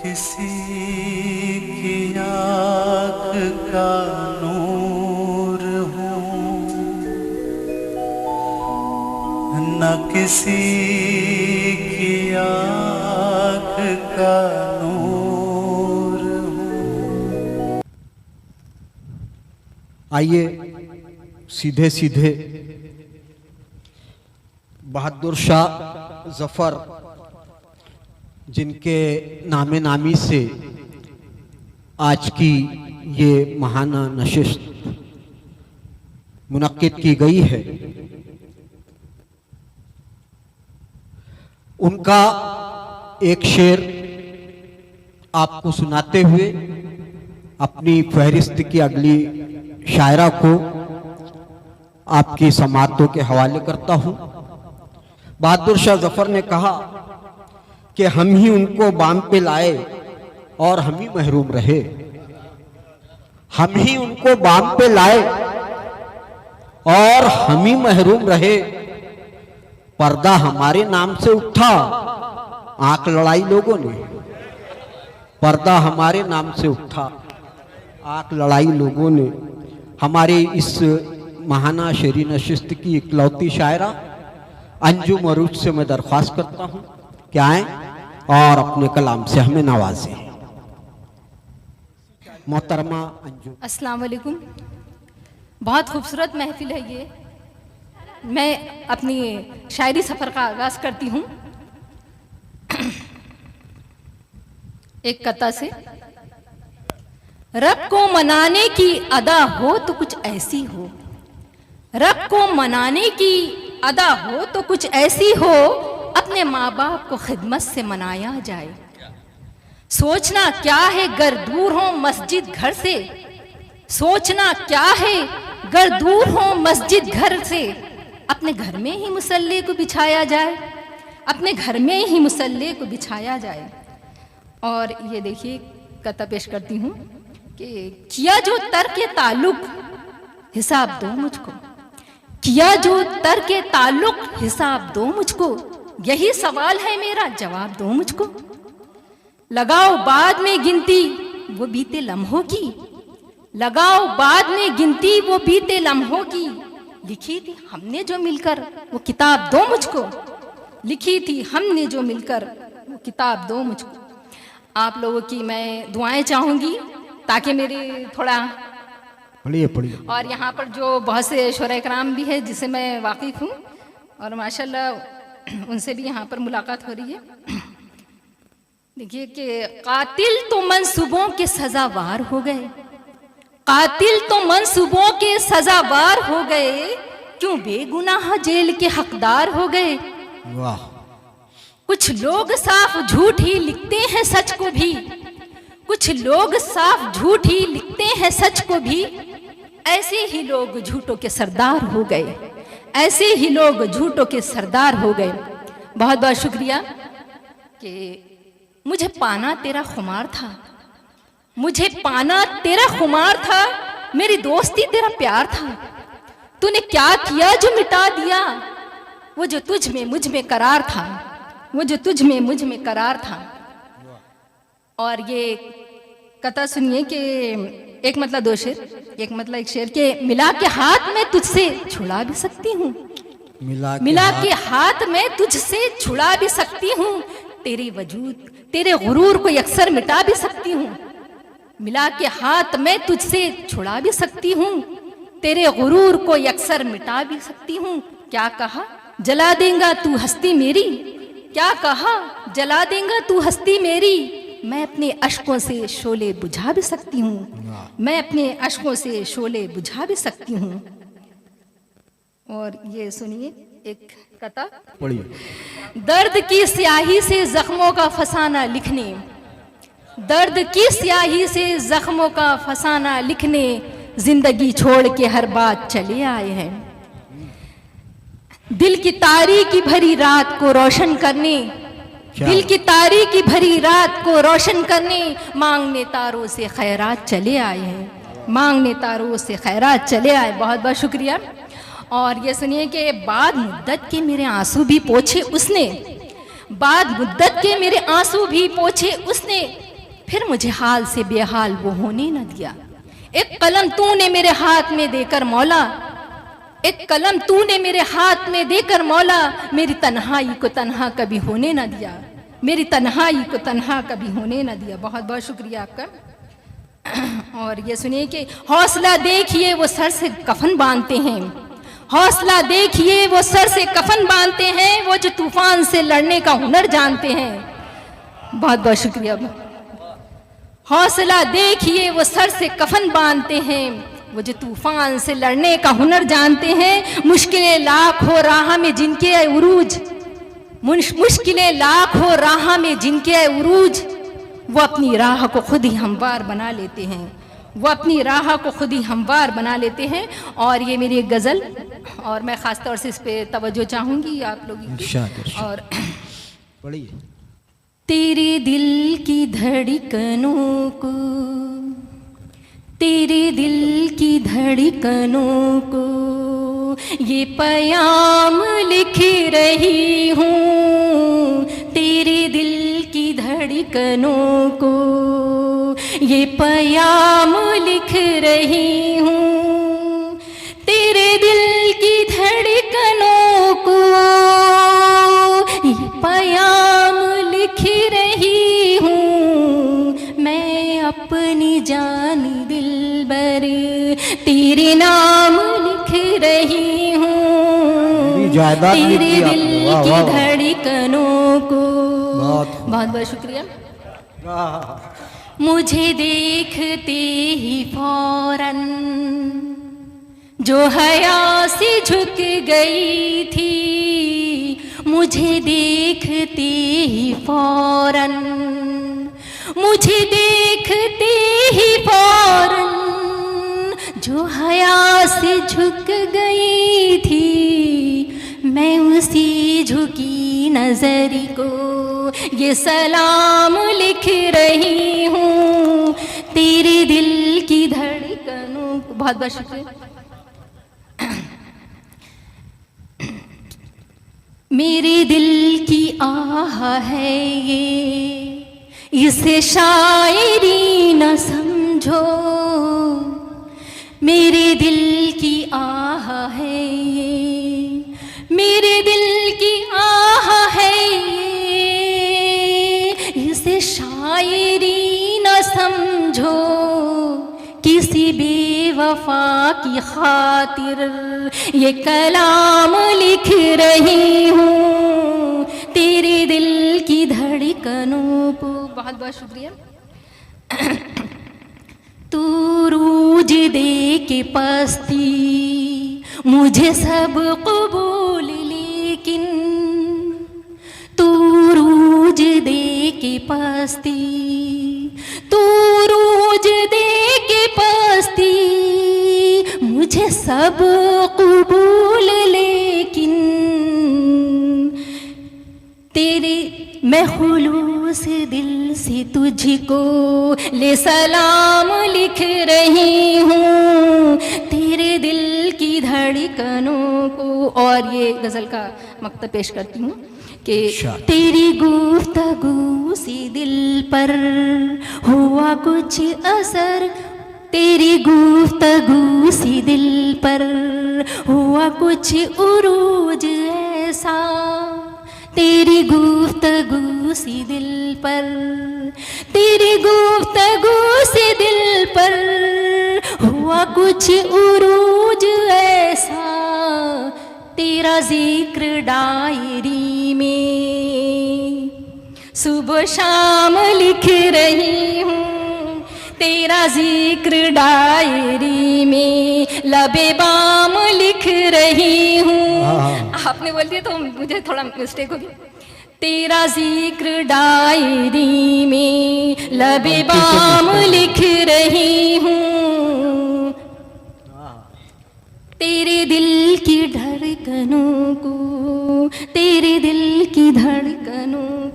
किसी की आँख का नूर हूँ, न किसी की आँख का नूर हूँ। आइए सीधे सीधे बहादुर शाह जफर, जिनके नामे नामी से आज की ये महाना नशिस्त मुनक्किद की गई है, उनका एक शेर आपको सुनाते हुए अपनी फहरिस्त की अगली शायरा को आपकी समातों के हवाले करता हूं। बहादुर शाह जफर ने कहा कि हम ही उनको बाम पे लाए और हम ही महरूम रहे। हम ही उनको बाम पे लाए और हम ही महरूम रहे। पर्दा हमारे नाम से उठा, आंख लड़ाई लोगों ने। पर्दा हमारे नाम से उठा, आंख लड़ाई लोगों ने। हमारे इस महाना शेरी नशिस्त की इकलौती शायरा अंजुम अरूज से मैं दरख्वास्त करता हूं कि आए और अपने कलाम से हमें नवाजें। मोहतरमा अंजुम। अस्सलाम वालेकुम। बहुत खूबसूरत महफिल है ये। मैं अपनी शायरी सफ़र का आगाज़ करती हूँ एक कता से। रब को मनाने की अदा हो तो कुछ ऐसी हो, रब को मनाने की अदा हो तो कुछ ऐसी हो, अपने माँ बाप को खिदमत से मनाया जाए। सोचना क्या है गर दूर हो मस्जिद घर से, सोचना क्या है गर दूर हो मस्जिद घर से, अपने घर में ही मुसल्ले को बिछाया जाए, अपने घर में ही मुसल्ले को बिछाया जाए। और ये देखिए कता पेश करती हूँ कि किया जो तर्क ताल्लुक हिसाब दो मुझको, किया जो तर्क ताल्लुक हिसाब दो मुझको, यही सवाल है मेरा जवाब दो मुझको। लगाओ बाद में गिनती वो बीते लम्हों की, लगाओ बाद में गिनती वो बीते लम्हों की, लिखी थी हमने जो मिलकर वो किताब दो मुझको, लिखी थी हमने जो मिलकर वो किताब दो मुझको। आप लोगों की मैं दुआएं चाहूँगी ताकि मेरी थोड़ा पढ़िए पढ़िए। और यहाँ पर जो बहुत से शुरा कराम भी है जिससे मैं वाकिफ़ हूँ और माशाल्लाह उनसे भी यहाँ पर मुलाकात हो रही है। देखिए कि कातिल तो मंसूबों के सजावार हो गए, कातिल तो मंसूबों के सजावार हो गए, क्यों बेगुनाह जेल के हकदार हो गए। वाह। कुछ लोग साफ झूठ ही लिखते हैं सच को भी, कुछ लोग साफ झूठ ही लिखते हैं सच को भी, ऐसे ही लोग झूठों के सरदार हो गए, ऐसे ही लोग झूठों के सरदार हो गए। बहुत बहुत शुक्रिया कि मुझे पाना तेरा खुमार था, मुझे पाना तेरा खुमार था, मेरी दोस्ती तेरा प्यार था, तूने क्या किया जो मिटा दिया वो जो तुझ में मुझ में करार था, वो जो तुझ में मुझ में करार था। और ये कथा सुनिए कि एक मतलब दो शेर, एक मतलब एक शेर के मिला के हाथ में तुझसे छुड़ा भी सकती हूँ, मिला के हाथ में तुझसे छुड़ा भी सकती हूँ, तेरे वजूद तेरे गुरूर को अक्सर मिटा भी सकती हूँ, मिला के हाथ में तुझसे छुड़ा भी सकती हूँ, तेरे गुरूर को अक्सर मिटा भी सकती हूँ। क्या कहा जला देगा तू हस्ती मेरी, क्या कहा जला देगा तू हस्ती मेरी, मैं अपने अश्कों से शोले बुझा भी सकती हूँ, मैं अपने अश्कों से शोले बुझा भी सकती हूँ। और ये सुनिए एक कथा पढ़िए। दर्द की स्याही से जख्मों का फसाना लिखने, दर्द की स्याही से जख्मों का फसाना लिखने, जिंदगी छोड़ के हर बात चले आए हैं, दिल की तारीकी भरी रात को रोशन करने, दिल की तारीकी भरी रात को रोशन करने, मांगने तारों से खैरात चले आए हैं, मांगने तारों से खैरात चले आए। बहुत बहुत शुक्रिया। और ये सुनिए कि बाद मुद्दत के मेरे आंसू भी पोछे उसने, बाद मुद्दत के मेरे आंसू भी पोछे उसने, फिर मुझे हाल से बेहाल वो होने न दिया। एक कलम तूने मेरे हाथ में देकर मौला, एक कलम तूने मेरे हाथ में देकर मौला, मेरी तन्हाई को तन्हा कभी होने न दिया, मेरी तन्हाई को तन्हा कभी होने न दिया। बहुत बहुत शुक्रिया आपका। और ये सुनिए कि हौसला देखिए वो सर से कफन बांधते हैं, हौसला देखिए वो सर से कफन बांधते हैं, वो जो तूफान से लड़ने का हुनर जानते हैं। बहुत बहुत शुक्रिया। हौसला देखिए वो सर से कफन बांधते हैं, वो जो तूफान से लड़ने का हुनर जानते हैं। मुश्किलें लाख हो राह में जिनके उरूज, मुश्किलें लाख हो राह में जिनके उरूज, वो अपनी राह को खुद ही हमवार बना लेते हैं, वो अपनी राह को खुद ही हमवार बना लेते हैं। और ये मेरी एक गज़ल, और मैं ख़ास तौर से इस पे तवज्जो चाहूँगी आप लोगों की। और पढ़िए। तेरे दिल की धड़कनों को, तेरे दिल की धड़कनों को ये पैगाम लिख रही हूँ, तेरे दिल की धड़कनों को ये पैगाम लिख रही हूँ, तेरे दिल की धड़कनों को ये पैगाम लिख रही हूँ। मैं अपनी जान दिलबर तेरे नाम लिख रही हूँ, तेरे दिल की धड़कनों को। बहुत बहुत शुक्रिया। मुझे देखते ही फौरन जो हया से झुक गई थी, मुझे देखते ही फौरन, मुझे देखते ही फौरन जो हया से झुक गई थी, मैं उसी झुकी नजर को ये सलाम लिख रही हूँ, तेरे दिल की धड़कनों को। बहुत बहुत शुक्रिया। मेरे दिल की आह है ये, इसे शायरी न समझो, मेरे दिल की आह है ये, मेरे दिल की आह है ये, इसे शायरी न समझो, किसी बेवफा की खातिर ये कलाम लिख रही हूँ, तेरे दिल की धड़कनों को। बहुत बहुत शुक्रिया। तू रूज दे के पस्ती मुझे सब कबूल, लेकिन तू रूज दे के पस्ती, तू रूज दे के पस्ती मुझे सब कबूल, लेकिन तेरे मैं खुलूस दिल से तुझको ले सलाम लिख रही हूँ, तेरे दिल की धड़कनों को। और ये गज़ल का मक्तब पेश करती हूँ कि तेरी गुफ्तगू से दिल पर हुआ कुछ असर, तेरी गुफ्तगू से दिल पर हुआ कुछ उरूज ऐसा, तेरी गुफ्तगू से दिल पर, तेरी गुफ्तगू से दिल पर हुआ कुछ उरूज ऐसा, तेरा जिक्र डायरी में सुबह शाम लिख रही हूँ, तेरा जिक्र डायरी में लबे बाम लिख रही हूँ। आपने बोल दिया तो मुझे थोड़ा मिस्टेक हो गया। तेरा जिक्र डायरी में लबे बाम लिख रही हूँ, तेरे दिल की धड़कनों को, तेरे दिल की धड़कनों